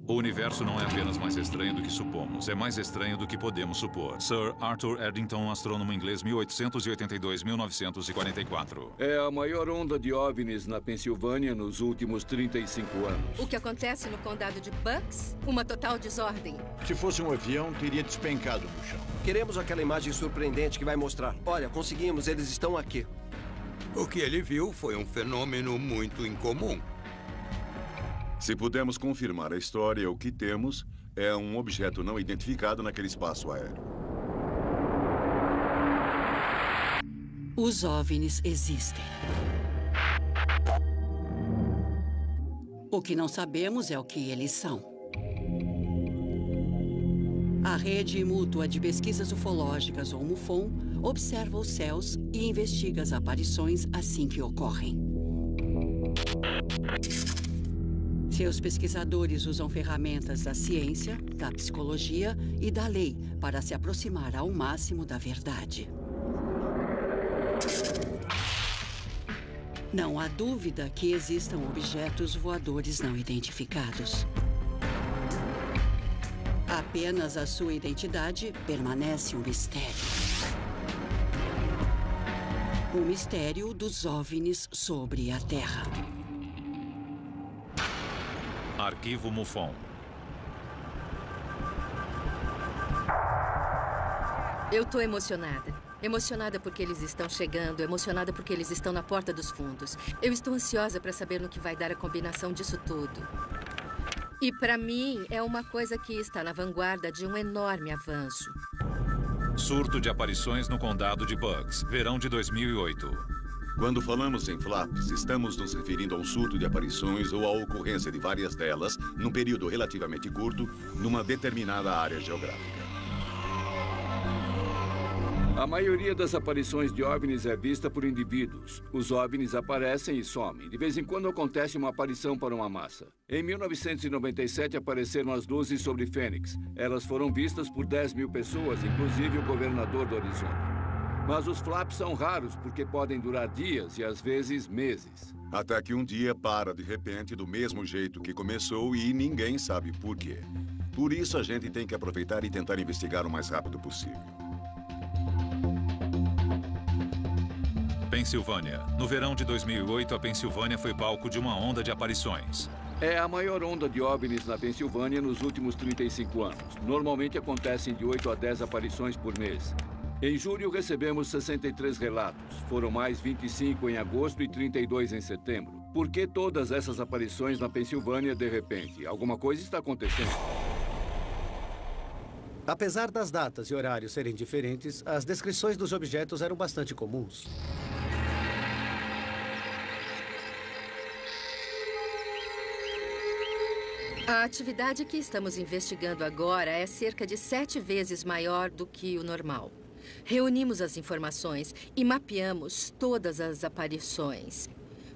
O universo não é apenas mais estranho do que supomos, é mais estranho do que podemos supor. Sir Arthur Eddington, astrônomo inglês, 1882-1944. É a maior onda de OVNIs na Pensilvânia nos últimos 35 anos. O que acontece no condado de Bucks? Uma total desordem. Se fosse um avião, teria despencado no chão. Queremos aquela imagem surpreendente que vai mostrar. Olha, conseguimos, eles estão aqui. O que ele viu foi um fenômeno muito incomum. Se pudermos confirmar a história, o que temos é um objeto não identificado naquele espaço aéreo. Os OVNIs existem. O que não sabemos é o que eles são. A Rede Mútua de Pesquisas Ufológicas, ou MUFON, observa os céus e investiga as aparições assim que ocorrem. Seus pesquisadores usam ferramentas da ciência, da psicologia e da lei para se aproximar ao máximo da verdade. Não há dúvida que existam objetos voadores não identificados. Apenas a sua identidade permanece um mistério. O mistério dos OVNIs sobre a Terra. Arquivo MUFON. Eu tô emocionada. Emocionada porque eles estão chegando, emocionada porque eles estão na porta dos fundos. Eu estou ansiosa para saber no que vai dar a combinação disso tudo. E para mim, é uma coisa que está na vanguarda de um enorme avanço. Surto de aparições no condado de Bucks, verão de 2008. Quando falamos em flaps, estamos nos referindo a um surto de aparições ou à ocorrência de várias delas, num período relativamente curto, numa determinada área geográfica. A maioria das aparições de OVNIs é vista por indivíduos. Os OVNIs aparecem e somem. De vez em quando acontece uma aparição para uma massa. Em 1997 apareceram as luzes sobre Fênix. Elas foram vistas por 10 mil pessoas, inclusive o governador do Arizona. Mas os flaps são raros porque podem durar dias e às vezes meses. Até que um dia para de repente do mesmo jeito que começou e ninguém sabe por quê. Por isso a gente tem que aproveitar e tentar investigar o mais rápido possível. Pensilvânia. No verão de 2008, a Pensilvânia foi palco de uma onda de aparições. É a maior onda de OVNIs na Pensilvânia nos últimos 35 anos. Normalmente acontecem de 8 a 10 aparições por mês. Em julho, recebemos 63 relatos. Foram mais 25 em agosto e 32 em setembro. Por que todas essas aparições na Pensilvânia de repente? Alguma coisa está acontecendo. Apesar das datas e horários serem diferentes, as descrições dos objetos eram bastante comuns. A atividade que estamos investigando agora é cerca de 7 vezes maior do que o normal. Reunimos as informações e mapeamos todas as aparições.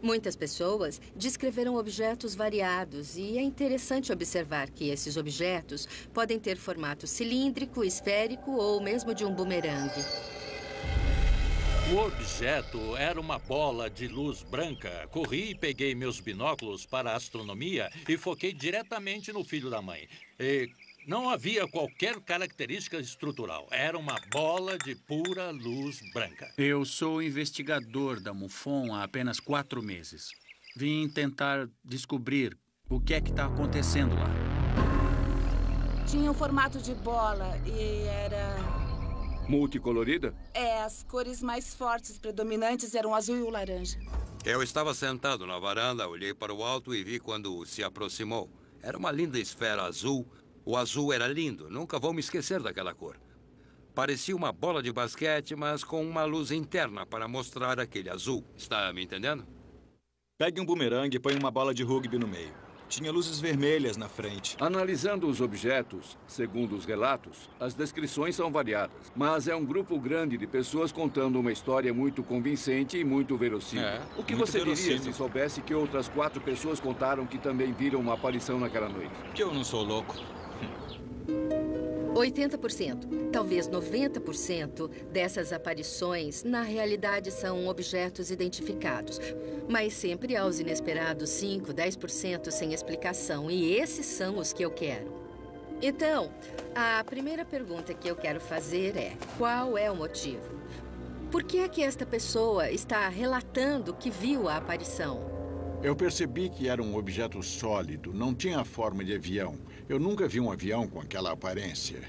Muitas pessoas descreveram objetos variados e é interessante observar que esses objetos podem ter formato cilíndrico, esférico ou mesmo de um bumerangue. O objeto era uma bola de luz branca. Corri e peguei meus binóculos para a astronomia e foquei diretamente no filho da mãe. E não havia qualquer característica estrutural. Era uma bola de pura luz branca. Eu sou investigador da MUFON há apenas 4 meses. Vim tentar descobrir o que é que está acontecendo lá. Tinha um formato de bola e era... Multicolorida? As cores mais fortes predominantes eram o azul e o laranja. Eu estava sentado na varanda, olhei para o alto e vi quando se aproximou. Era uma linda esfera azul. O azul era lindo, nunca vou me esquecer daquela cor. Parecia uma bola de basquete, mas com uma luz interna para mostrar aquele azul. Está me entendendo? Pegue um bumerangue e põe uma bola de rugby no meio. Tinha luzes vermelhas na frente. Analisando os objetos, segundo os relatos, as descrições são variadas. Mas é um grupo grande de pessoas contando uma história muito convincente e muito verossímil. O que você diria se soubesse que outras 4 pessoas contaram que também viram uma aparição naquela noite? Que eu não sou louco. 80%, talvez 90% dessas aparições, na realidade, são objetos identificados. Mas sempre há os inesperados 5, 10% sem explicação. E esses são os que eu quero. Então, a primeira pergunta que eu quero fazer é: qual é o motivo? Por que é que esta pessoa está relatando que viu a aparição? Eu percebi que era um objeto sólido, não tinha forma de avião. Eu nunca vi um avião com aquela aparência.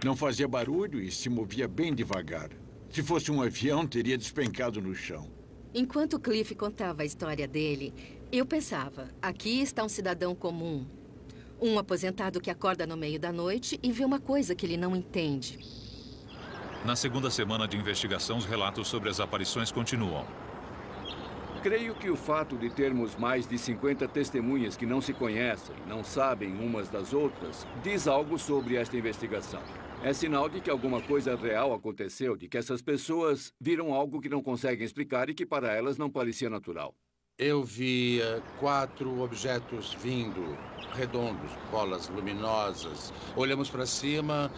Não fazia barulho e se movia bem devagar. Se fosse um avião, teria despencado no chão. Enquanto Cliff contava a história dele, eu pensava, aqui está um cidadão comum. Um aposentado que acorda no meio da noite e vê uma coisa que ele não entende. Na segunda semana de investigação, os relatos sobre as aparições continuam. Creio que o fato de termos mais de 50 testemunhas que não se conhecem, não sabem umas das outras, diz algo sobre esta investigação. É sinal de que alguma coisa real aconteceu, de que essas pessoas viram algo que não conseguem explicar e que para elas não parecia natural. Eu vi 4 objetos vindo, redondos, bolas luminosas. Olhamos para cima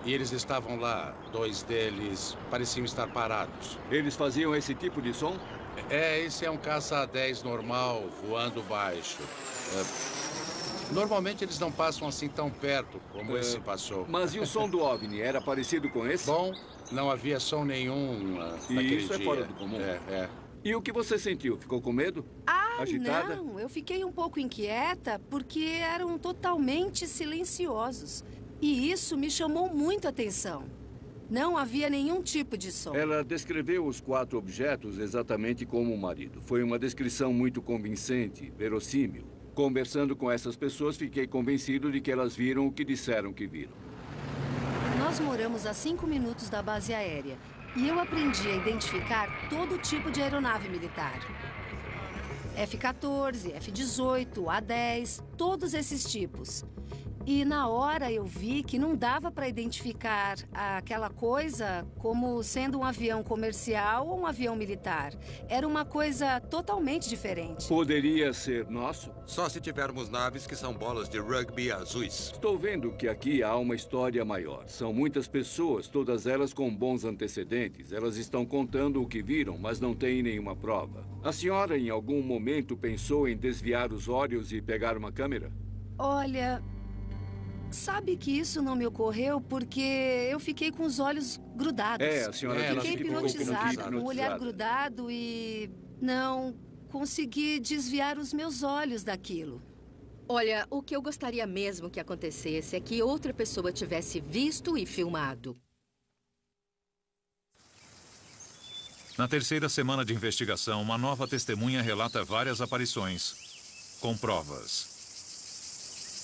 e eles estavam lá. 2 deles pareciam estar parados. Eles faziam esse tipo de som? Esse é um caça-10 normal, voando baixo. Normalmente eles não passam assim tão perto como esse passou. Mas e o som do OVNI? Era parecido com esse? Bom, não havia som nenhum naquele isso dia. É fora do comum. E o que você sentiu? Ficou com medo? Agitada? Não. Eu fiquei um pouco inquieta porque eram totalmente silenciosos. E isso me chamou muito a atenção. Não havia nenhum tipo de som. Ela descreveu os 4 objetos exatamente como o marido. Foi uma descrição muito convincente, verossímil. Conversando com essas pessoas, fiquei convencido de que elas viram o que disseram que viram. Nós moramos a 5 minutos da base aérea. E eu aprendi a identificar todo tipo de aeronave militar. F-14, F-18, A-10, todos esses tipos. E na hora eu vi que não dava para identificar aquela coisa como sendo um avião comercial ou um avião militar. Era uma coisa totalmente diferente. Poderia ser nosso? Só se tivermos naves que são bolas de rugby azuis. Estou vendo que aqui há uma história maior. São muitas pessoas, todas elas com bons antecedentes. Elas estão contando o que viram, mas não têm nenhuma prova. A senhora, em algum momento, pensou em desviar os olhos e pegar uma câmera? Olha... Sabe que isso não me ocorreu porque eu fiquei com os olhos grudados. A senhora fiquei hipnotizada, com o olhar grudado e não consegui desviar os meus olhos daquilo. Olha, o que eu gostaria mesmo que acontecesse é que outra pessoa tivesse visto e filmado. Na terceira semana de investigação, uma nova testemunha relata várias aparições, com provas.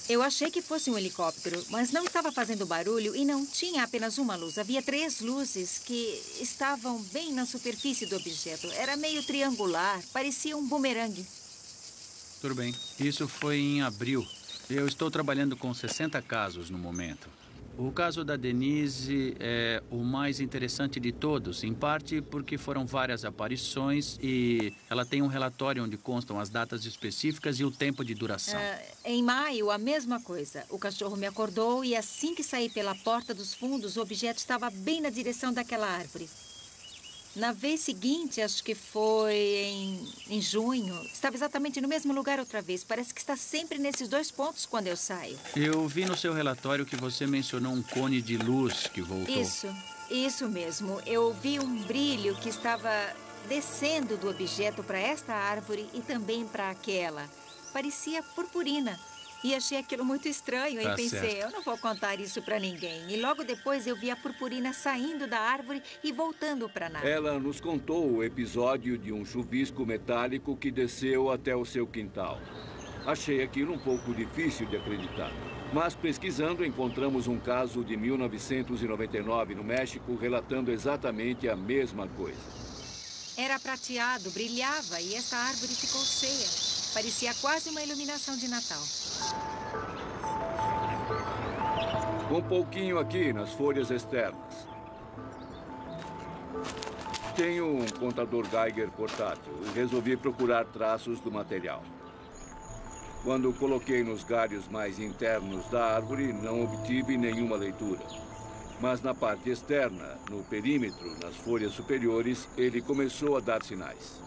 Eu achei que fosse um helicóptero, mas não estava fazendo barulho e não tinha apenas uma luz. Havia 3 luzes que estavam bem na superfície do objeto. Era meio triangular, parecia um bumerangue. Tudo bem. Isso foi em abril. Eu estou trabalhando com 60 casos no momento. O caso da Denise é o mais interessante de todos, em parte porque foram várias aparições e ela tem um relatório onde constam as datas específicas e o tempo de duração. Em maio, a mesma coisa. O cachorro me acordou e assim que saí pela porta dos fundos, o objeto estava bem na direção daquela árvore. Na vez seguinte, acho que foi em junho, estava exatamente no mesmo lugar outra vez. Parece que está sempre nesses 2 pontos quando eu saio. Eu vi no seu relatório que você mencionou um cone de luz que voltou. Isso mesmo. Eu vi um brilho que estava descendo do objeto para esta árvore e também para aquela. Parecia purpurina. E achei aquilo muito estranho. E pensei, eu não vou contar isso para ninguém. E logo depois eu vi a purpurina saindo da árvore e voltando para a nave. Ela nos contou o episódio de um chuvisco metálico que desceu até o seu quintal. Achei aquilo um pouco difícil de acreditar. Mas pesquisando, encontramos um caso de 1999 no México relatando exatamente a mesma coisa. Era prateado, brilhava e esta árvore ficou cheia. Parecia quase uma iluminação de Natal. Um pouquinho aqui nas folhas externas. Tenho um contador Geiger portátil e resolvi procurar traços do material. Quando coloquei nos galhos mais internos da árvore, não obtive nenhuma leitura. Mas na parte externa, no perímetro, nas folhas superiores, ele começou a dar sinais.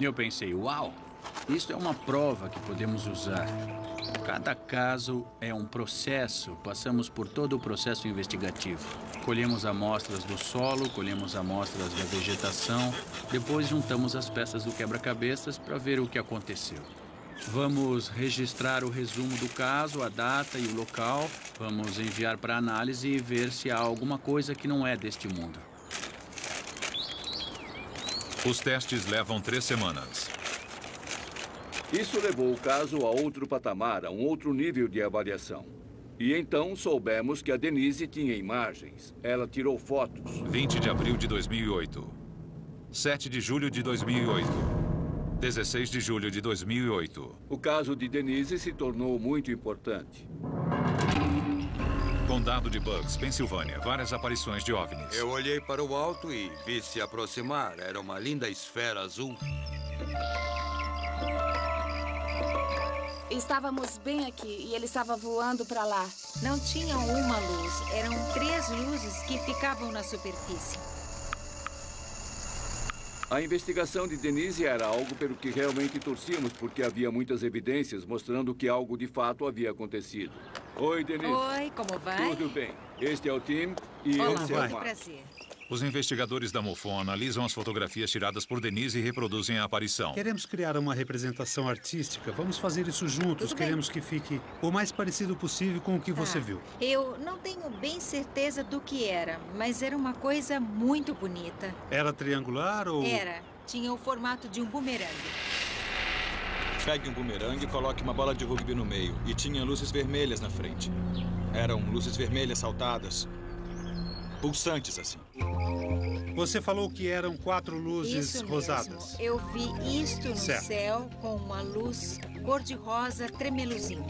Eu pensei, uau, isso é uma prova que podemos usar. Cada caso é um processo, passamos por todo o processo investigativo. Colhemos amostras do solo, colhemos amostras da vegetação, depois juntamos as peças do quebra-cabeças para ver o que aconteceu. Vamos registrar o resumo do caso, a data e o local. Vamos enviar para análise e ver se há alguma coisa que não é deste mundo. Os testes levam 3 semanas. Isso levou o caso a outro patamar, a um outro nível de avaliação. E então soubemos que a Denise tinha imagens. Ela tirou fotos. 20 de abril de 2008. 7 de julho de 2008. 16 de julho de 2008. O caso de Denise se tornou muito importante. Condado de Bucks, Pensilvânia. Várias aparições de OVNIs. Eu olhei para o alto e vi se aproximar. Era uma linda esfera azul. Estávamos bem aqui e ele estava voando para lá. Não tinham uma luz, eram 3 luzes que ficavam na superfície. A investigação de Denise era algo pelo que realmente torcíamos, porque havia muitas evidências mostrando que algo de fato havia acontecido. Oi, Denise. Oi, como vai? Tudo bem. Este é o Tim e Olá, esse é o Mark. prazer. Os investigadores da MUFON analisam as fotografias tiradas por Denise e reproduzem a aparição. Queremos criar uma representação artística. Vamos fazer isso juntos. Queremos que fique o mais parecido possível com o que você viu. Eu não tenho bem certeza do que era, mas era uma coisa muito bonita. Era triangular ou... Era. Tinha o formato de um bumerangue. Pegue um bumerangue e coloque uma bola de rugby no meio. E tinha luzes vermelhas na frente. Eram luzes vermelhas saltadas. Pulsantes, assim. Você falou que eram 4 luzes Isso rosadas. Mesmo. Eu vi isto no céu com uma luz cor-de-rosa tremeluzindo.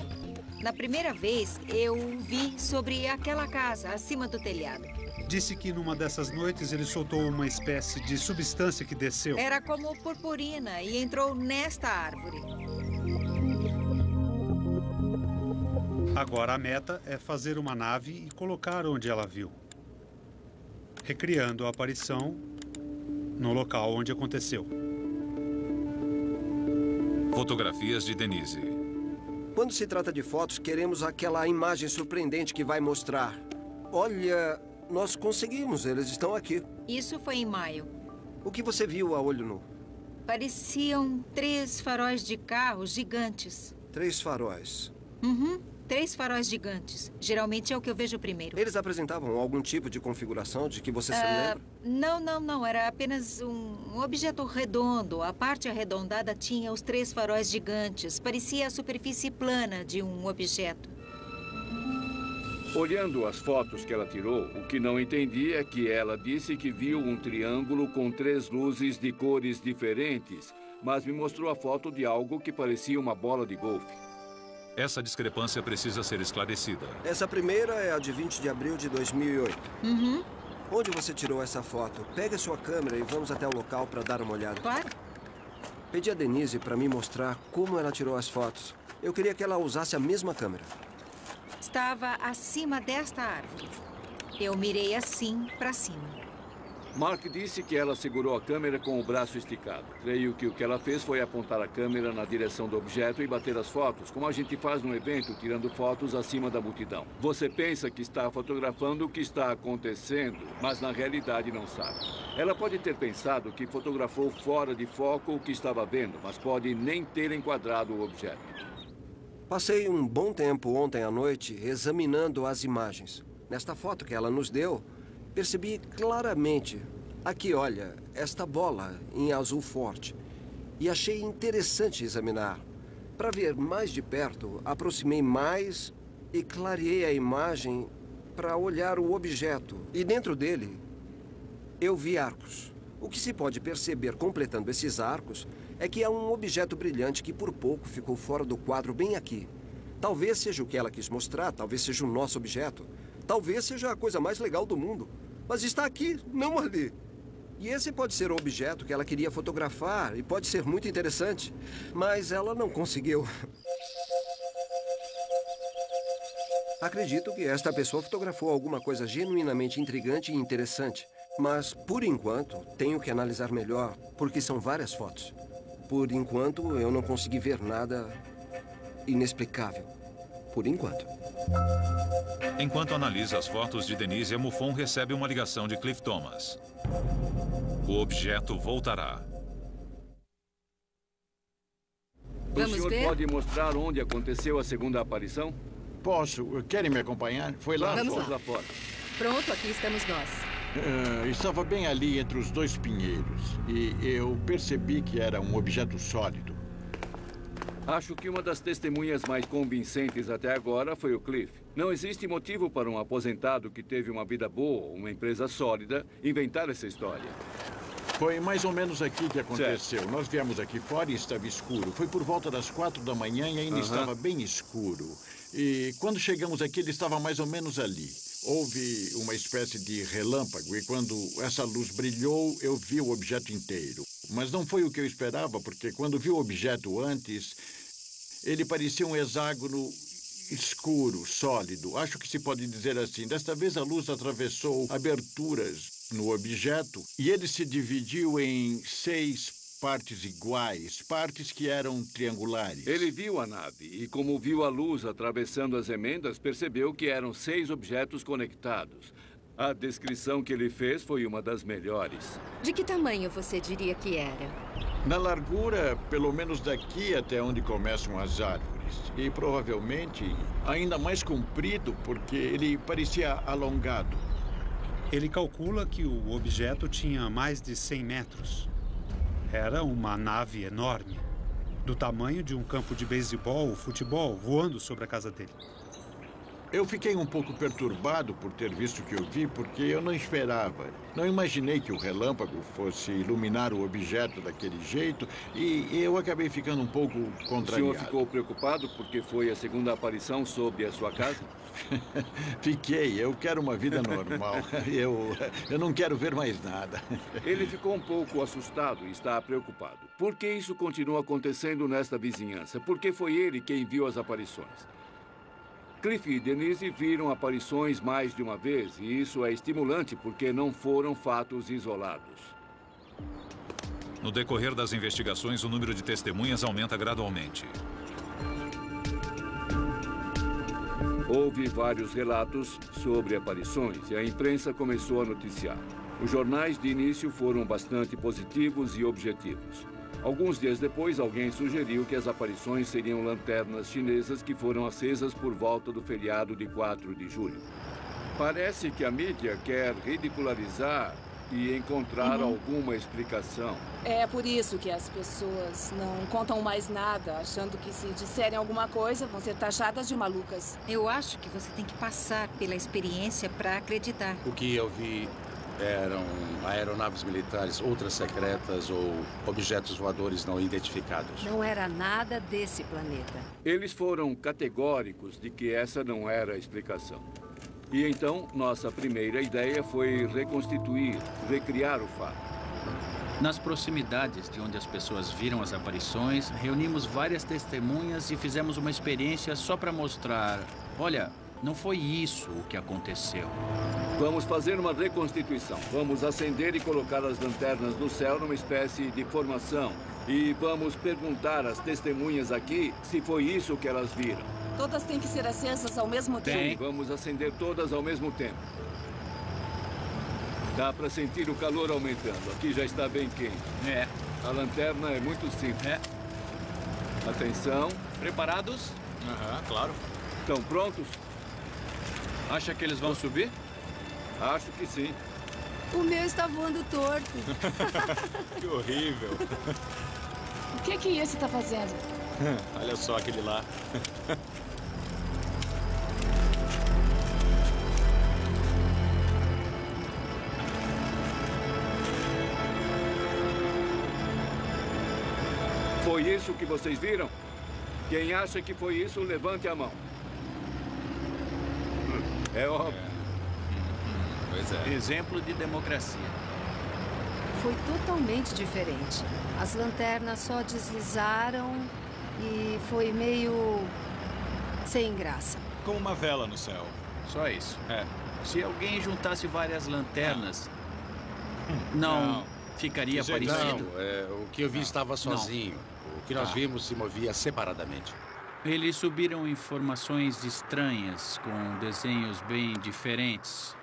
Na primeira vez, eu vi sobre aquela casa, acima do telhado. Disse que numa dessas noites ele soltou uma espécie de substância que desceu. Era como purpurina e entrou nesta árvore. Agora a meta é fazer uma nave e colocar onde ela viu. Recriando a aparição no local onde aconteceu. Fotografias de Denise. Quando se trata de fotos, queremos aquela imagem surpreendente que vai mostrar. Olha, nós conseguimos, eles estão aqui. Isso foi em maio. O que você viu a olho nu? Pareciam 3 faróis de carro gigantes. 3 faróis. 3 faróis gigantes. Geralmente é o que eu vejo primeiro. Eles apresentavam algum tipo de configuração de que você se lembra? Não. Era apenas um objeto redondo. A parte arredondada tinha os 3 faróis gigantes. Parecia a superfície plana de um objeto. Olhando as fotos que ela tirou, o que não entendi é que ela disse que viu um triângulo com 3 luzes de cores diferentes, mas me mostrou a foto de algo que parecia uma bola de golfe. Essa discrepância precisa ser esclarecida. Essa primeira é a de 20 de abril de 2008. Onde você tirou essa foto? Pegue a sua câmera e vamos até o local para dar uma olhada. Claro. Pedi a Denise para me mostrar como ela tirou as fotos. Eu queria que ela usasse a mesma câmera. Estava acima desta árvore. Eu mirei assim para cima. Mark disse que ela segurou a câmera com o braço esticado. Creio que o que ela fez foi apontar a câmera na direção do objeto e bater as fotos, como a gente faz num evento, tirando fotos acima da multidão. Você pensa que está fotografando o que está acontecendo, mas na realidade não sabe. Ela pode ter pensado que fotografou fora de foco o que estava vendo, mas pode nem ter enquadrado o objeto. Passei um bom tempo ontem à noite examinando as imagens. Nesta foto que ela nos deu, percebi claramente, aqui olha, esta bola em azul forte. E achei interessante examinar. Para ver mais de perto, aproximei mais e clareei a imagem para olhar o objeto. E dentro dele, eu vi arcos. O que se pode perceber completando esses arcos é que há um objeto brilhante que por pouco ficou fora do quadro bem aqui. Talvez seja o que ela quis mostrar, talvez seja o nosso objeto. Talvez seja a coisa mais legal do mundo. Mas está aqui, não ali. E esse pode ser o objeto que ela queria fotografar e pode ser muito interessante. Mas ela não conseguiu. Acredito que esta pessoa fotografou alguma coisa genuinamente intrigante e interessante. Mas, por enquanto, tenho que analisar melhor, porque são várias fotos. Por enquanto, eu não consegui ver nada inexplicável. Por enquanto. Enquanto analisa as fotos de Denise, a MUFON recebe uma ligação de Cliff Thomas. O objeto voltará. O senhor pode mostrar onde aconteceu a segunda aparição? Posso. Querem me acompanhar? Foi lá lá fora. Pronto, aqui estamos nós. Estava bem ali entre os dois pinheiros. E eu percebi que era um objeto sólido. Acho que uma das testemunhas mais convincentes até agora foi o Cliff. Não existe motivo para um aposentado que teve uma vida boa, uma empresa sólida, inventar essa história. Foi mais ou menos aqui que aconteceu. Certo. Nós viemos aqui fora e estava escuro. Foi por volta das 4 da manhã e ainda estava bem escuro. E quando chegamos aqui, ele estava mais ou menos ali. Houve uma espécie de relâmpago e quando essa luz brilhou, eu vi o objeto inteiro. Mas não foi o que eu esperava, porque quando vi o objeto antes, ele parecia um hexágono escuro, sólido. Acho que se pode dizer assim. Desta vez a luz atravessou aberturas no objeto e ele se dividiu em 6 partes iguais, partes que eram triangulares. Ele viu a nave e, como viu a luz atravessando as emendas, percebeu que eram 6 objetos conectados. A descrição que ele fez foi uma das melhores. De que tamanho você diria que era? Na largura, pelo menos daqui até onde começam as árvores. E provavelmente ainda mais comprido, porque ele parecia alongado. Ele calcula que o objeto tinha mais de 100 metros. Era uma nave enorme, do tamanho de um campo de beisebol ou futebol, voando sobre a casa dele. Eu fiquei um pouco perturbado por ter visto o que eu vi, porque eu não esperava. Não imaginei que o relâmpago fosse iluminar o objeto daquele jeito e eu acabei ficando um pouco contrariado. O senhor ficou preocupado porque foi a segunda aparição sob a sua casa? Fiquei. Eu quero uma vida normal. Eu não quero ver mais nada. Ele ficou um pouco assustado e está preocupado. Por que isso continua acontecendo nesta vizinhança? Por que foi ele quem viu as aparições? Cliff e Denise viram aparições mais de uma vez, e isso é estimulante porque não foram fatos isolados. No decorrer das investigações, o número de testemunhas aumenta gradualmente. Houve vários relatos sobre aparições e a imprensa começou a noticiar. Os jornais de início foram bastante positivos e objetivos. Alguns dias depois, alguém sugeriu que as aparições seriam lanternas chinesas que foram acesas por volta do feriado de 4 de julho. Parece que a mídia quer ridicularizar e encontrar alguma explicação. É por isso que as pessoas não contam mais nada, achando que se disserem alguma coisa, vão ser taxadas de malucas. Eu acho que você tem que passar pela experiência para acreditar. O que eu vi eram aeronaves militares ultra-secretas ou objetos voadores não identificados. Não era nada desse planeta. Eles foram categóricos de que essa não era a explicação. E então, nossa primeira ideia foi reconstituir, recriar o fato. Nas proximidades de onde as pessoas viram as aparições, reunimos várias testemunhas e fizemos uma experiência só para mostrar... Olha, não foi isso o que aconteceu. Vamos fazer uma reconstituição. Vamos acender e colocar as lanternas no céu numa espécie de formação. E vamos perguntar às testemunhas aqui se foi isso que elas viram. Todas têm que ser acesas ao mesmo tempo? Sim, vamos acender todas ao mesmo tempo. Dá para sentir o calor aumentando. Aqui já está bem quente. É. A lanterna é muito simples. É. Atenção. Preparados? Claro. Estão prontos? Acha que eles vão subir? Acho que sim. O meu está voando torto. Que horrível. O que esse está fazendo? Olha só aquele lá. Foi isso que vocês viram? Quem acha que foi isso, levante a mão. É óbvio. Pois é. Exemplo de democracia. Foi totalmente diferente. As lanternas só deslizaram e foi meio sem graça. como uma vela no céu. Só isso? É. Se alguém juntasse várias lanternas, não ficaria parecido? Não, o que eu vi estava sozinho. O que nós vimos se movia separadamente. Eles subiram informações estranhas, com desenhos bem diferentes.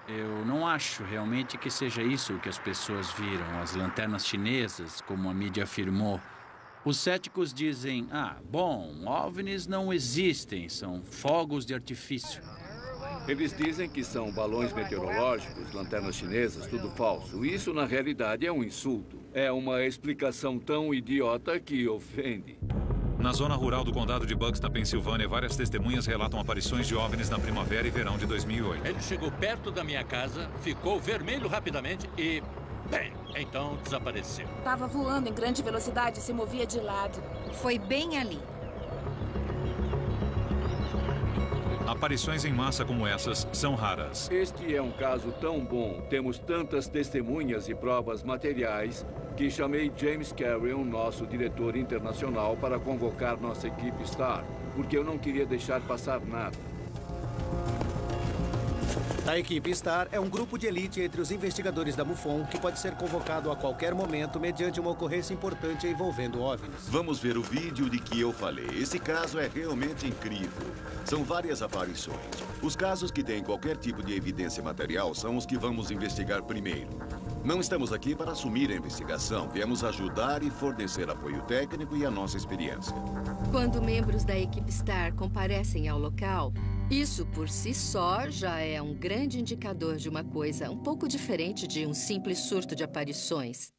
Eu não acho realmente que seja isso que as pessoas viram, as lanternas chinesas, como a mídia afirmou. Os céticos dizem, bom, OVNIs não existem, são fogos de artifício. Eles dizem que são balões meteorológicos, lanternas chinesas, tudo falso. Isso, na realidade, é um insulto. É uma explicação tão idiota que ofende. Na zona rural do condado de Bucks, na Pensilvânia, várias testemunhas relatam aparições de OVNIs na primavera e verão de 2008. Ele chegou perto da minha casa, ficou vermelho rapidamente e... bem, então desapareceu. Estava voando em grande velocidade e se movia de lado. Foi bem ali. Aparições em massa como essas são raras. Este é um caso tão bom, temos tantas testemunhas e provas materiais, que chamei James Carrion, nosso diretor internacional, para convocar nossa equipe STAR, porque eu não queria deixar passar nada. A equipe STAR é um grupo de elite entre os investigadores da MUFON que pode ser convocado a qualquer momento mediante uma ocorrência importante envolvendo OVNIs. Vamos ver o vídeo de que eu falei. Esse caso é realmente incrível. São várias aparições. Os casos que têm qualquer tipo de evidência material são os que vamos investigar primeiro. Não estamos aqui para assumir a investigação. Viemos ajudar e fornecer apoio técnico e a nossa experiência. Quando membros da equipe STAR comparecem ao local, isso por si só já é um grande indicador de uma coisa um pouco diferente de um simples surto de aparições.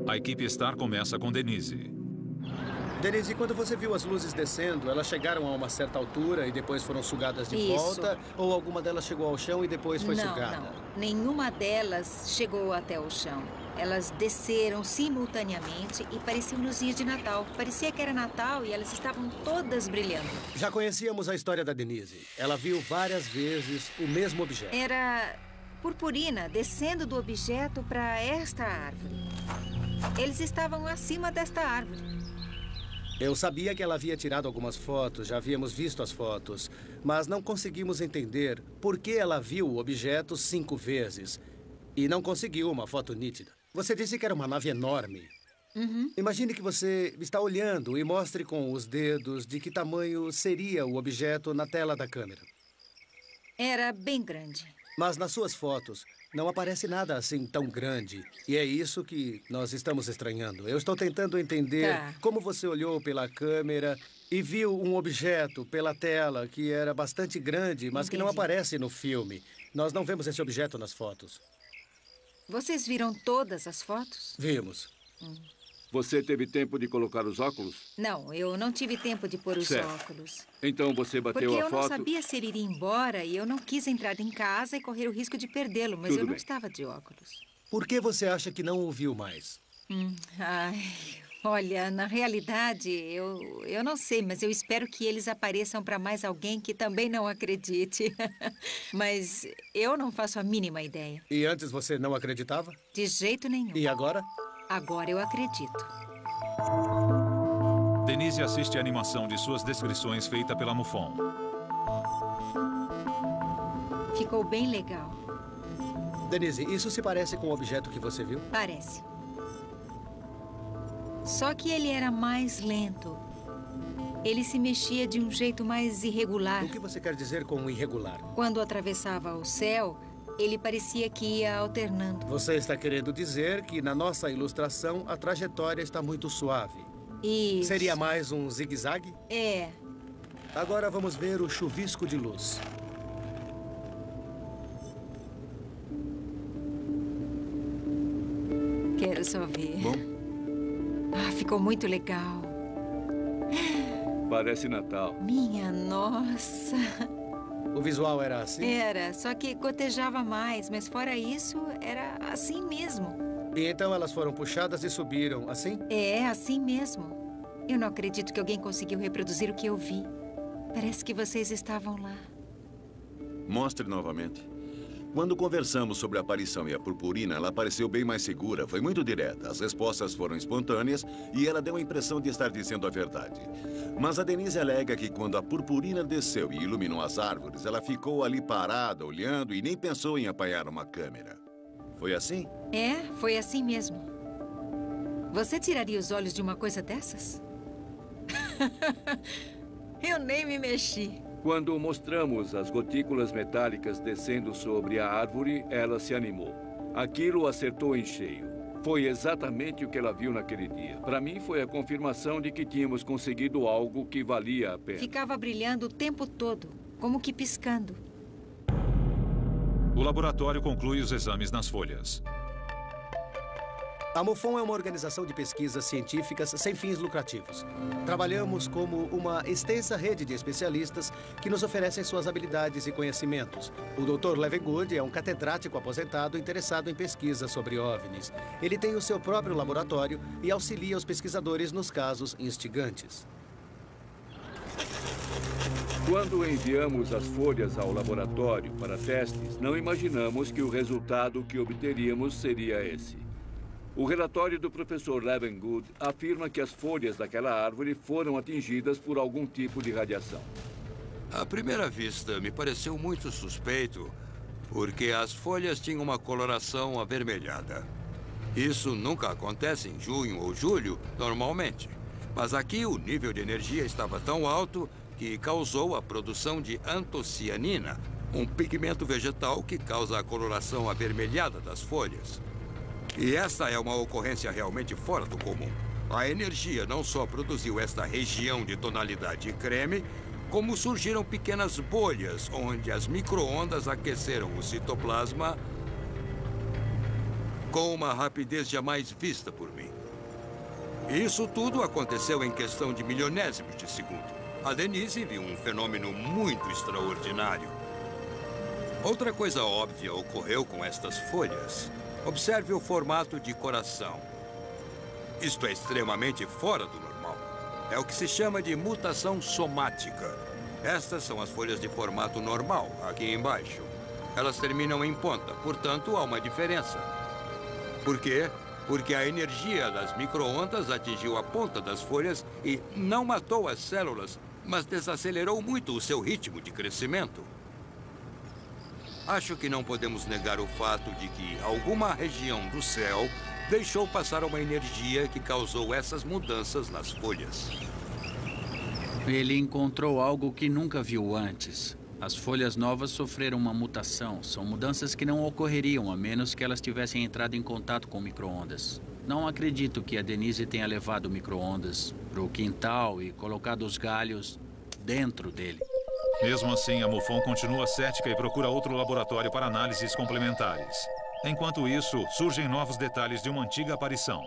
A equipe STAR começa com Denise. Denise, quando você viu as luzes descendo, elas chegaram a uma certa altura e depois foram sugadas de Isso. volta? Ou alguma delas chegou ao chão e depois foi sugada? Não. Nenhuma delas chegou até o chão. Elas desceram simultaneamente e pareciam luzinhas de Natal. Parecia que era Natal e elas estavam todas brilhando. Já conhecíamos a história da Denise. Ela viu várias vezes o mesmo objeto. Era purpurina descendo do objeto para esta árvore. Eles estavam acima desta árvore. Eu sabia que ela havia tirado algumas fotos, já havíamos visto as fotos, mas não conseguimos entender por que ela viu o objeto 5 vezes e não conseguiu uma foto nítida. Você disse que era uma nave enorme. Uhum. Imagine que você está olhando e mostre com os dedos de que tamanho seria o objeto na tela da câmera. Era bem grande. Mas nas suas fotos não aparece nada assim tão grande. E é isso que nós estamos estranhando. Eu estou tentando entender como você olhou pela câmera e viu um objeto pela tela que era bastante grande, mas que não aparece no filme. Nós não vemos esse objeto nas fotos. Vocês viram todas as fotos? Vimos. Você teve tempo de colocar os óculos? Não, eu não tive tempo de pôr os Certo. óculos. Então você bateu Porque a eu foto... não sabia se ele iria embora e eu não quis entrar em casa e correr o risco de perdê-lo, mas Tudo eu não bem. estava de óculos. Por que você acha que não o viu mais? Olha, na realidade, eu não sei, mas eu espero que eles apareçam para mais alguém que também não acredite. Mas eu não faço a mínima ideia. E antes você não acreditava? De jeito nenhum. E agora? Agora eu acredito. Denise assiste a animação de suas descrições feita pela MUFON. Ficou bem legal. Denise, isso se parece com o objeto que você viu? Parece. Só que ele era mais lento. Ele se mexia de um jeito mais irregular. O que você quer dizer com irregular? Quando atravessava o céu, ele parecia que ia alternando. Você está querendo dizer que na nossa ilustração a trajetória está muito suave. Isso. Seria mais um zigue-zague? É. Agora vamos ver o chuvisco de luz. Quero só ver. Bom. Ficou muito legal. Parece Natal. Minha nossa. O visual era assim? Era, só que gotejava mais, mas fora isso, era assim mesmo. E então elas foram puxadas e subiram, assim? É, assim mesmo. Eu não acredito que alguém conseguiu reproduzir o que eu vi. Parece que vocês estavam lá. Mostre novamente. Quando conversamos sobre a aparição e a purpurina, ela pareceu bem mais segura, foi muito direta. As respostas foram espontâneas e ela deu a impressão de estar dizendo a verdade. Mas a Denise alega que quando a purpurina desceu e iluminou as árvores, ela ficou ali parada, olhando e nem pensou em apanhar uma câmera. Foi assim? É, foi assim mesmo. Você tiraria os olhos de uma coisa dessas? Eu nem me mexi. Quando mostramos as gotículas metálicas descendo sobre a árvore, ela se animou. Aquilo acertou em cheio. Foi exatamente o que ela viu naquele dia. Para mim, foi a confirmação de que tínhamos conseguido algo que valia a pena. Ficava brilhando o tempo todo, como que piscando. O laboratório conclui os exames nas folhas. A MUFON é uma organização de pesquisas científicas sem fins lucrativos. Trabalhamos como uma extensa rede de especialistas que nos oferecem suas habilidades e conhecimentos. O Dr. Levengood é um catedrático aposentado interessado em pesquisa sobre OVNIs. Ele tem o seu próprio laboratório e auxilia os pesquisadores nos casos instigantes. Quando enviamos as folhas ao laboratório para testes, não imaginamos que o resultado que obteríamos seria esse. O relatório do professor Levengood afirma que as folhas daquela árvore foram atingidas por algum tipo de radiação. À primeira vista, me pareceu muito suspeito, porque as folhas tinham uma coloração avermelhada. Isso nunca acontece em junho ou julho, normalmente. Mas aqui o nível de energia estava tão alto que causou a produção de antocianina, um pigmento vegetal que causa a coloração avermelhada das folhas. E essa é uma ocorrência realmente fora do comum. A energia não só produziu esta região de tonalidade creme, como surgiram pequenas bolhas onde as micro-ondas aqueceram o citoplasma com uma rapidez jamais vista por mim. Isso tudo aconteceu em questão de milionésimos de segundo. A Denise viu um fenômeno muito extraordinário. Outra coisa óbvia ocorreu com estas folhas. Observe o formato de coração. Isto é extremamente fora do normal. É o que se chama de mutação somática. Estas são as folhas de formato normal, aqui embaixo. Elas terminam em ponta, portanto, há uma diferença. Por quê? Porque a energia das micro-ondas atingiu a ponta das folhas e não matou as células, mas desacelerou muito o seu ritmo de crescimento. Acho que não podemos negar o fato de que alguma região do céu deixou passar uma energia que causou essas mudanças nas folhas. Ele encontrou algo que nunca viu antes. As folhas novas sofreram uma mutação. São mudanças que não ocorreriam a menos que elas tivessem entrado em contato com micro-ondas. Não acredito que a Denise tenha levado micro-ondas para o quintal e colocado os galhos dentro dele. Mesmo assim, a MUFON continua cética e procura outro laboratório para análises complementares. Enquanto isso, surgem novos detalhes de uma antiga aparição.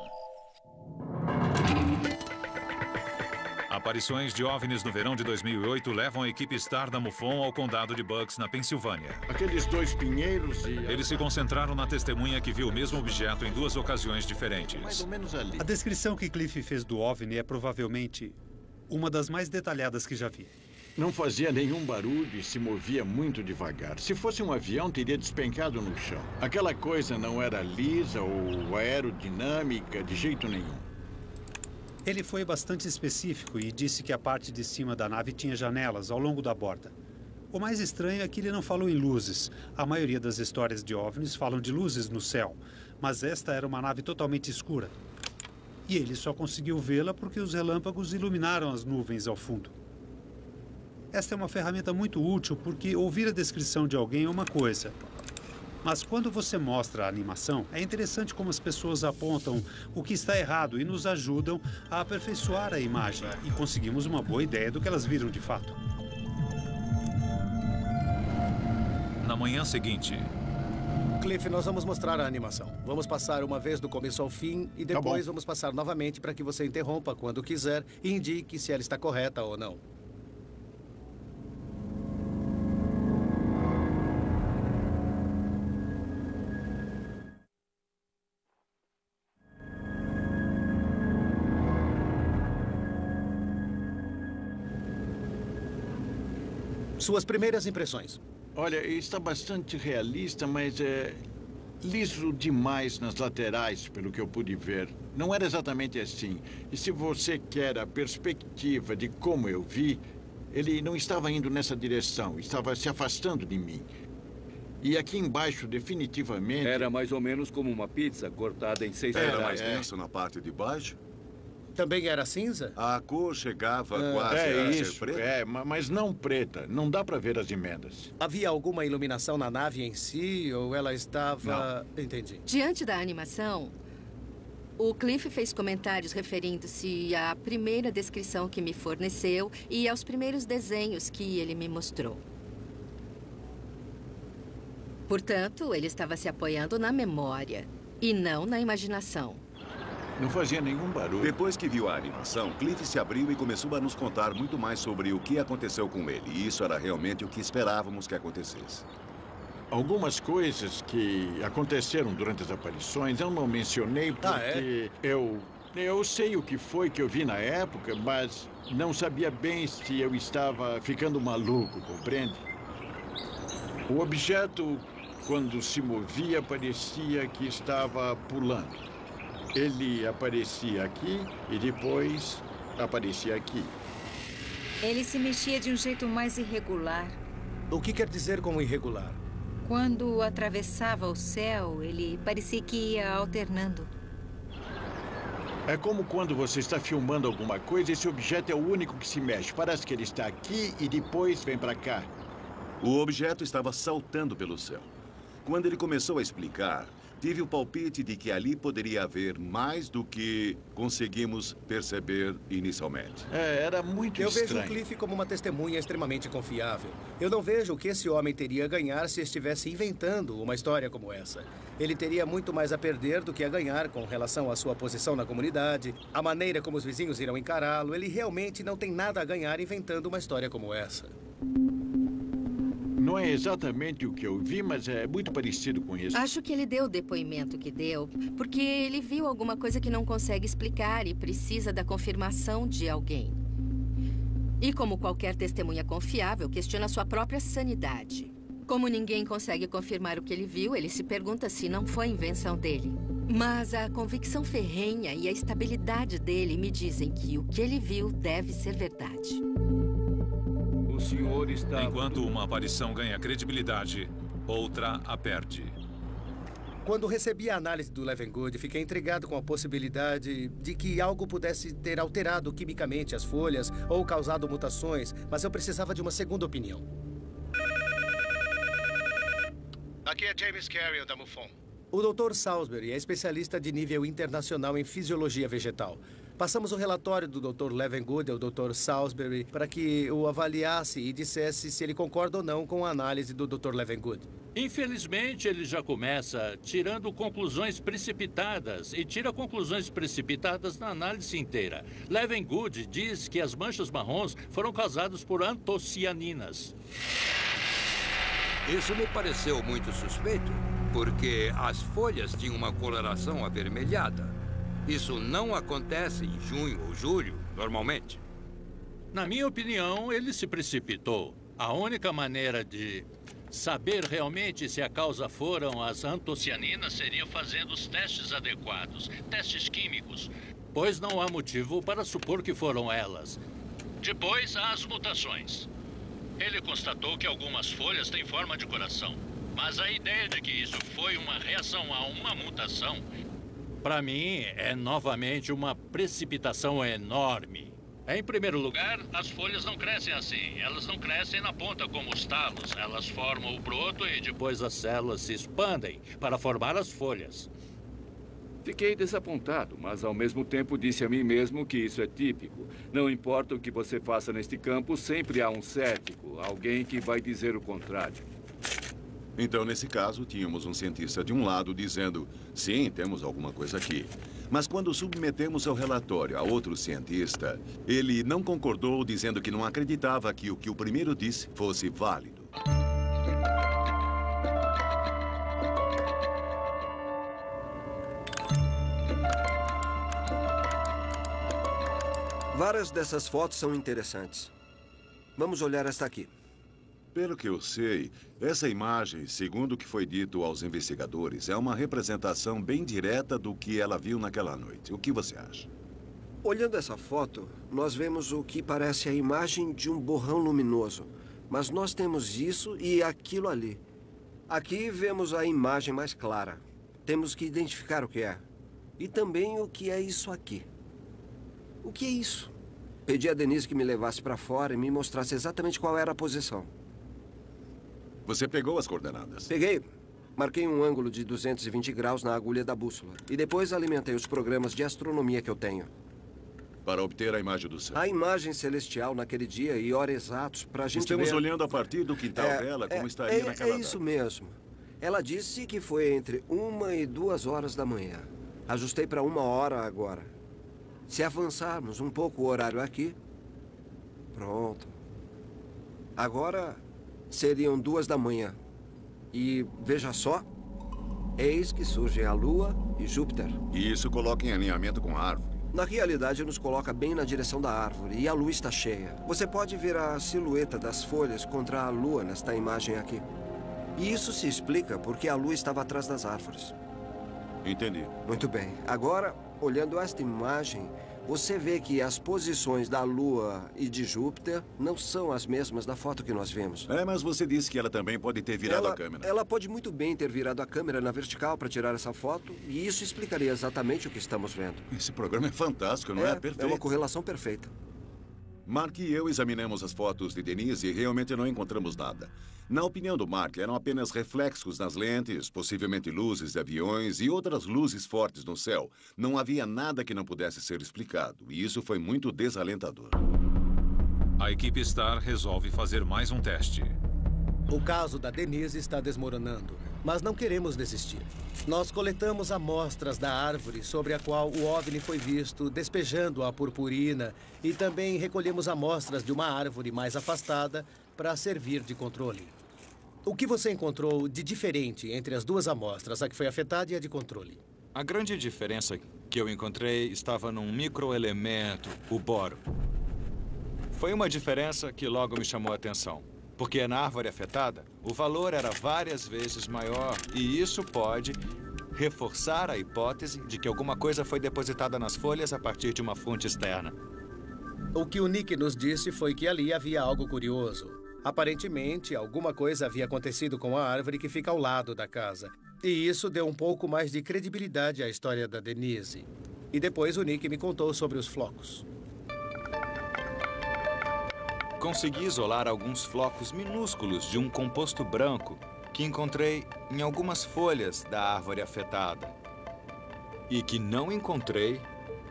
Aparições de OVNIs no verão de 2008 levam a equipe STAR da MUFON ao condado de Bucks, na Pensilvânia. Aqueles dois pinheiros e... Eles se concentraram na testemunha que viu o mesmo objeto em duas ocasiões diferentes. Mais ou menos ali. A descrição que Cliff fez do OVNI é provavelmente uma das mais detalhadas que já vi. Não fazia nenhum barulho e se movia muito devagar. Se fosse um avião, teria despencado no chão. Aquela coisa não era lisa ou aerodinâmica de jeito nenhum. Ele foi bastante específico e disse que a parte de cima da nave tinha janelas ao longo da borda. O mais estranho é que ele não falou em luzes. A maioria das histórias de OVNIs falam de luzes no céu, mas esta era uma nave totalmente escura. E ele só conseguiu vê-la porque os relâmpagos iluminaram as nuvens ao fundo. Esta é uma ferramenta muito útil porque ouvir a descrição de alguém é uma coisa. Mas quando você mostra a animação, é interessante como as pessoas apontam o que está errado e nos ajudam a aperfeiçoar a imagem. E conseguimos uma boa ideia do que elas viram de fato. Na manhã seguinte... Cliff, nós vamos mostrar a animação. Vamos passar uma vez do começo ao fim e depois vamos passar novamente para que você interrompa quando quiser e indique se ela está correta ou não. Suas primeiras impressões. Olha, está bastante realista, mas é liso demais nas laterais, pelo que eu pude ver. Não era exatamente assim. E se você quer a perspectiva de como eu vi, ele não estava indo nessa direção, estava se afastando de mim. E aqui embaixo, definitivamente... Era mais ou menos como uma pizza cortada em 6 pedaços. Era mais denso na parte de baixo? Também era cinza? A cor chegava quase a ser preta. Mas não preta. Não dá para ver as emendas. Havia alguma iluminação na nave em si, ou ela estava... Não. Entendi. Diante da animação, o Cliff fez comentários referindo-se à primeira descrição que me forneceu e aos primeiros desenhos que ele me mostrou. Portanto, ele estava se apoiando na memória e não na imaginação. Não fazia nenhum barulho. Depois que viu a animação, Cliff se abriu e começou a nos contar muito mais sobre o que aconteceu com ele. E isso era realmente o que esperávamos que acontecesse. Algumas coisas que aconteceram durante as aparições eu não mencionei porque eu sei o que foi que eu vi na época, mas não sabia bem se eu estava ficando maluco, compreende? O objeto, quando se movia, parecia que estava pulando. Ele aparecia aqui e depois aparecia aqui. Ele se mexia de um jeito mais irregular. O que quer dizer com irregular? Quando atravessava o céu, ele parecia que ia alternando. É como quando você está filmando alguma coisa e esse objeto é o único que se mexe. Parece que ele está aqui e depois vem para cá. O objeto estava saltando pelo céu. Quando ele começou a explicar, tive o palpite de que ali poderia haver mais do que conseguimos perceber inicialmente. Era muito estranho. Eu vejo o Cliff como uma testemunha extremamente confiável. Eu não vejo o que esse homem teria a ganhar se estivesse inventando uma história como essa. Ele teria muito mais a perder do que a ganhar com relação à sua posição na comunidade, a maneira como os vizinhos irão encará-lo. Ele realmente não tem nada a ganhar inventando uma história como essa. Não é exatamente o que eu vi, mas é muito parecido com isso. Acho que ele deu o depoimento que deu porque ele viu alguma coisa que não consegue explicar e precisa da confirmação de alguém. E como qualquer testemunha confiável, questiona sua própria sanidade. Como ninguém consegue confirmar o que ele viu, ele se pergunta se não foi invenção dele. Mas a convicção ferrenha e a estabilidade dele me dizem que o que ele viu deve ser verdade. O senhor está... Enquanto uma aparição ganha credibilidade, outra a perde. Quando recebi a análise do Levengood, fiquei intrigado com a possibilidade de que algo pudesse ter alterado quimicamente as folhas ou causado mutações, mas eu precisava de uma segunda opinião. Aqui é James Carrion, da MUFON. O Dr. Salisbury é especialista de nível internacional em fisiologia vegetal. Passamos o relatório do Dr. Levengood ao Dr. Salisbury para que o avaliasse e dissesse se ele concorda ou não com a análise do Dr. Levengood. Infelizmente, ele já começa tirando conclusões precipitadas e tira conclusões precipitadas na análise inteira. Levengood diz que as manchas marrons foram causadas por antocianinas. Isso me pareceu muito suspeito, porque as folhas tinham uma coloração avermelhada. Isso não acontece em junho ou julho, normalmente. Na minha opinião, ele se precipitou. A única maneira de saber realmente se a causa foram as antocianinas seria fazendo os testes adequados, testes químicos, pois não há motivo para supor que foram elas. Depois, há as mutações. Ele constatou que algumas folhas têm forma de coração, mas a ideia de que isso foi uma reação a uma mutação, para mim, é novamente uma precipitação enorme. Em primeiro lugar, as folhas não crescem assim. Elas não crescem na ponta como os talos. Elas formam o broto e depois as células se expandem para formar as folhas. Fiquei desapontado, mas ao mesmo tempo disse a mim mesmo que isso é típico. Não importa o que você faça neste campo, sempre há um cético, alguém que vai dizer o contrário. Então, nesse caso, tínhamos um cientista de um lado dizendo, sim, temos alguma coisa aqui. Mas quando submetemos o relatório a outro cientista, ele não concordou, dizendo que não acreditava que o que o primeiro disse fosse válido. Várias dessas fotos são interessantes. Vamos olhar esta aqui. Pelo que eu sei, essa imagem, segundo o que foi dito aos investigadores, é uma representação bem direta do que ela viu naquela noite. O que você acha? Olhando essa foto, nós vemos o que parece a imagem de um borrão luminoso. Mas nós temos isso e aquilo ali. Aqui vemos a imagem mais clara. Temos que identificar o que é. E também o que é isso aqui. O que é isso? Pedi a Denise que me levasse para fora e me mostrasse exatamente qual era a posição. Você pegou as coordenadas? Peguei. Marquei um ângulo de 220 graus na agulha da bússola. E depois alimentei os programas de astronomia que eu tenho. Para obter a imagem do céu. A imagem celestial naquele dia e hora exatos para a gente ver... Estamos olhando a partir do quintal dela, como estaria naquela data. É isso mesmo. Ela disse que foi entre 1 e 2 horas da manhã. Ajustei para 1 hora agora. Se avançarmos um pouco o horário aqui... Pronto. Agora seriam 2 da manhã. E veja só, eis que surgem a Lua e Júpiter. E isso coloca em alinhamento com a árvore. Na realidade, nos coloca bem na direção da árvore e a lua está cheia. Você pode ver a silhueta das folhas contra a lua nesta imagem aqui. E isso se explica porque a lua estava atrás das árvores. Entendi. Muito bem. Agora, olhando esta imagem, você vê que as posições da Lua e de Júpiter não são as mesmas da foto que nós vimos. Mas você disse que ela também pode ter virado a câmera. Ela pode muito bem ter virado a câmera na vertical para tirar essa foto, e isso explicaria exatamente o que estamos vendo. Esse programa é fantástico, não é? Perfeito. É uma correlação perfeita. Mark e eu examinamos as fotos de Denise e realmente não encontramos nada. Na opinião do Mark, eram apenas reflexos nas lentes, possivelmente luzes de aviões e outras luzes fortes no céu. Não havia nada que não pudesse ser explicado, e isso foi muito desalentador. A equipe Star resolve fazer mais um teste. O caso da Denise está desmoronando, mas não queremos desistir. Nós coletamos amostras da árvore sobre a qual o OVNI foi visto despejando a purpurina e também recolhemos amostras de uma árvore mais afastada para servir de controle. O que você encontrou de diferente entre as duas amostras, a que foi afetada e a de controle? A grande diferença que eu encontrei estava num microelemento, o boro. Foi uma diferença que logo me chamou a atenção. Porque na árvore afetada, o valor era várias vezes maior e isso pode reforçar a hipótese de que alguma coisa foi depositada nas folhas a partir de uma fonte externa. O que o Nick nos disse foi que ali havia algo curioso. Aparentemente, alguma coisa havia acontecido com a árvore que fica ao lado da casa. E isso deu um pouco mais de credibilidade à história da Denise. E depois o Nick me contou sobre os flocos. Consegui isolar alguns flocos minúsculos de um composto branco que encontrei em algumas folhas da árvore afetada e que não encontrei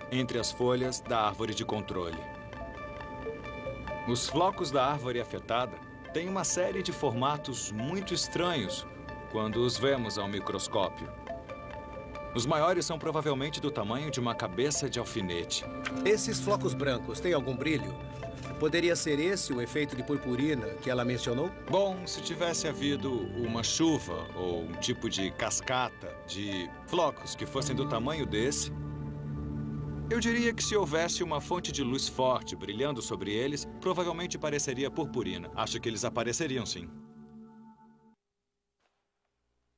entre as folhas da árvore de controle. Os flocos da árvore afetada têm uma série de formatos muito estranhos quando os vemos ao microscópio. Os maiores são provavelmente do tamanho de uma cabeça de alfinete. Esses flocos brancos têm algum brilho? Poderia ser esse o efeito de purpurina que ela mencionou? Bom, se tivesse havido uma chuva ou um tipo de cascata de flocos que fossem do tamanho desse, eu diria que se houvesse uma fonte de luz forte brilhando sobre eles, provavelmente pareceria purpurina. Acho que eles apareceriam, sim.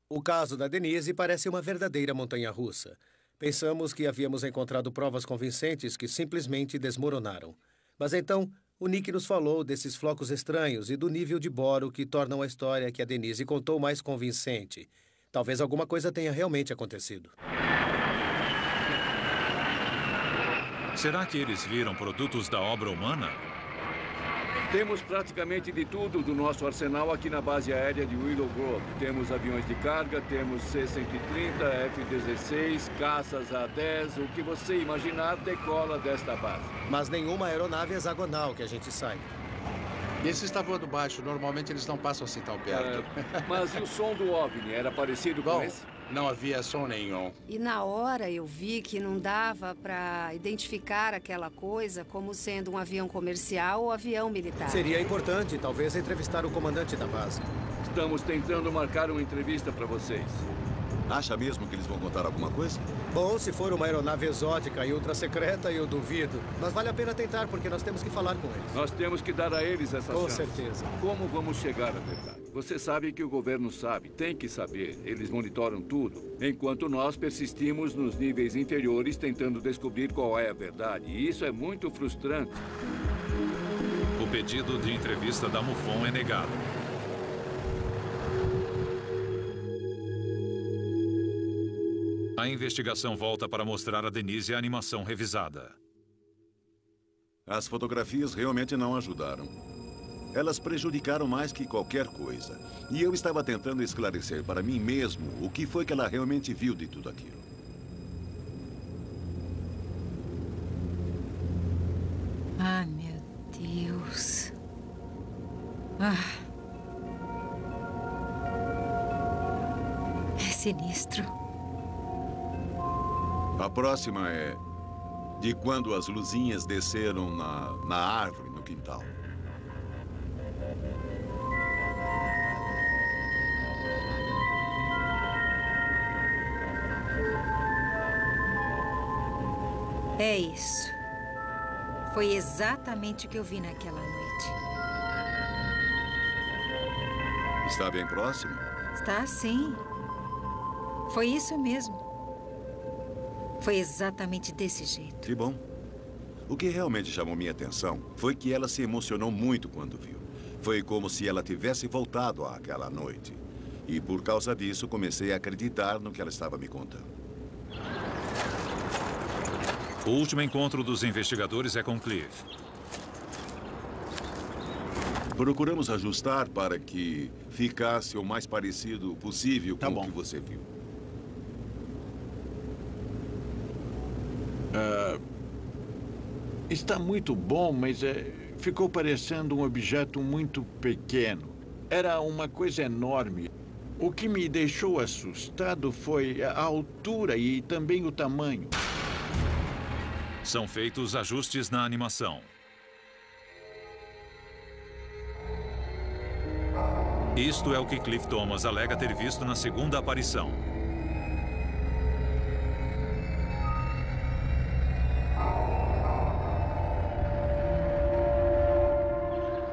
O caso da Denise parece uma verdadeira montanha-russa. Pensamos que havíamos encontrado provas convincentes que simplesmente desmoronaram. Mas então, o Nick nos falou desses flocos estranhos e do nível de boro que tornam a história que a Denise contou mais convincente. Talvez alguma coisa tenha realmente acontecido. Será que eles viram produtos da obra humana? Temos praticamente de tudo do nosso arsenal aqui na base aérea de Willow Grove. Temos aviões de carga, temos C-130, F-16, caças A-10. O que você imaginar decola desta base. Mas nenhuma aeronave hexagonal que a gente saiba. Esse está voando baixo. Normalmente eles não passam assim tão perto. Mas e o som do OVNI? Era parecido com esse? Não havia som nenhum. E na hora eu vi que não dava para identificar aquela coisa como sendo um avião comercial ou avião militar. Seria importante, talvez, entrevistar o comandante da base. Estamos tentando marcar uma entrevista para vocês. Acha mesmo que eles vão contar alguma coisa? Bom, se for uma aeronave exótica e ultra secreta, eu duvido. Mas vale a pena tentar, porque nós temos que falar com eles. Nós temos que dar a eles essa chance. Com certeza. Como vamos chegar à verdade? Você sabe que o governo sabe, tem que saber. Eles monitoram tudo. Enquanto nós persistimos nos níveis inferiores tentando descobrir qual é a verdade. E isso é muito frustrante. O pedido de entrevista da MUFON é negado. A investigação volta para mostrar a Denise a animação revisada. As fotografias realmente não ajudaram. Elas prejudicaram mais que qualquer coisa. E eu estava tentando esclarecer para mim mesmo o que foi que ela realmente viu de tudo aquilo. Ah, meu Deus. É sinistro. A próxima é de quando as luzinhas desceram na árvore no quintal. É isso. Foi exatamente o que eu vi naquela noite. Está bem próximo? Está sim. Foi isso mesmo. Foi exatamente desse jeito. Que bom. O que realmente chamou minha atenção foi que ela se emocionou muito quando viu. Foi como se ela tivesse voltado àquela noite. E por causa disso, comecei a acreditar no que ela estava me contando. O último encontro dos investigadores é com Cliff. Procuramos ajustar para que ficasse o mais parecido possível com o que você viu. Está muito bom, mas ficou parecendo um objeto muito pequeno. Era uma coisa enorme. O que me deixou assustado foi a altura e também o tamanho. São feitos ajustes na animação. Isto é o que Cliff Thomas alega ter visto na segunda aparição.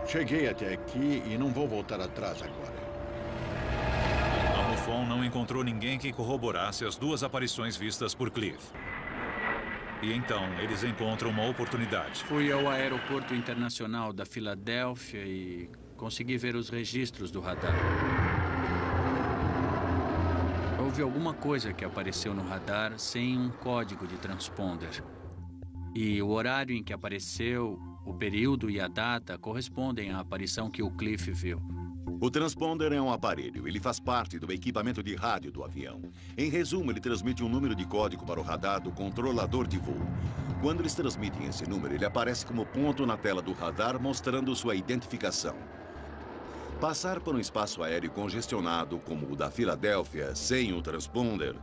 Cheguei até aqui e não vou voltar atrás agora. A MUFON não encontrou ninguém que corroborasse as duas aparições vistas por Cliff. E então, eles encontram uma oportunidade. Fui ao aeroporto internacional da Filadélfia e consegui ver os registros do radar. Houve alguma coisa que apareceu no radar sem um código de transponder. E o horário em que apareceu, o período e a data correspondem à aparição que o Cliff viu. O transponder é um aparelho. Ele faz parte do equipamento de rádio do avião. Em resumo, ele transmite um número de código para o radar do controlador de voo. Quando eles transmitem esse número, ele aparece como ponto na tela do radar, mostrando sua identificação. Passar por um espaço aéreo congestionado como o da Filadélfia sem o transponder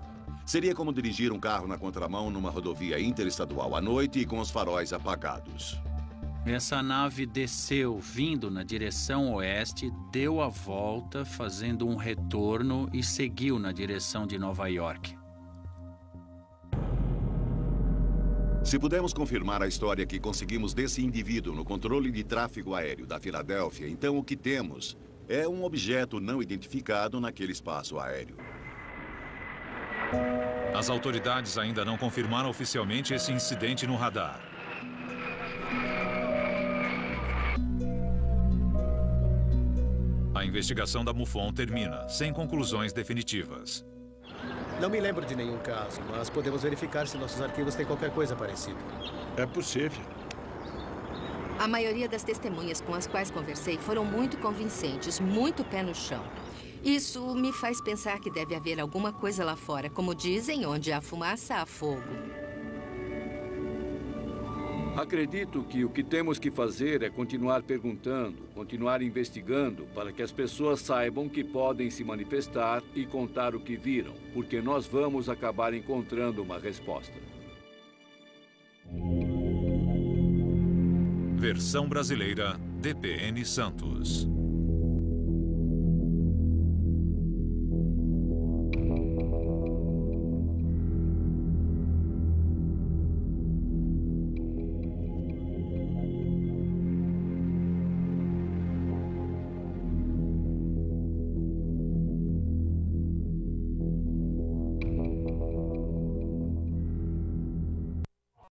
seria como dirigir um carro na contramão numa rodovia interestadual à noite e com os faróis apagados. Essa nave desceu vindo na direção oeste, deu a volta, fazendo um retorno e seguiu na direção de Nova York. Se pudermos confirmar a história que conseguimos desse indivíduo no controle de tráfego aéreo da Filadélfia, então o que temos é um objeto não identificado naquele espaço aéreo. As autoridades ainda não confirmaram oficialmente esse incidente no radar. A investigação da MUFON termina, sem conclusões definitivas. Não me lembro de nenhum caso, mas podemos verificar se nossos arquivos têm qualquer coisa parecida. É possível. A maioria das testemunhas com as quais conversei foram muito convincentes, muito pé no chão. Isso me faz pensar que deve haver alguma coisa lá fora. Como dizem, onde há fumaça, há fogo. Acredito que o que temos que fazer é continuar perguntando, continuar investigando, para que as pessoas saibam que podem se manifestar e contar o que viram, porque nós vamos acabar encontrando uma resposta. Versão brasileira, DPN Santos.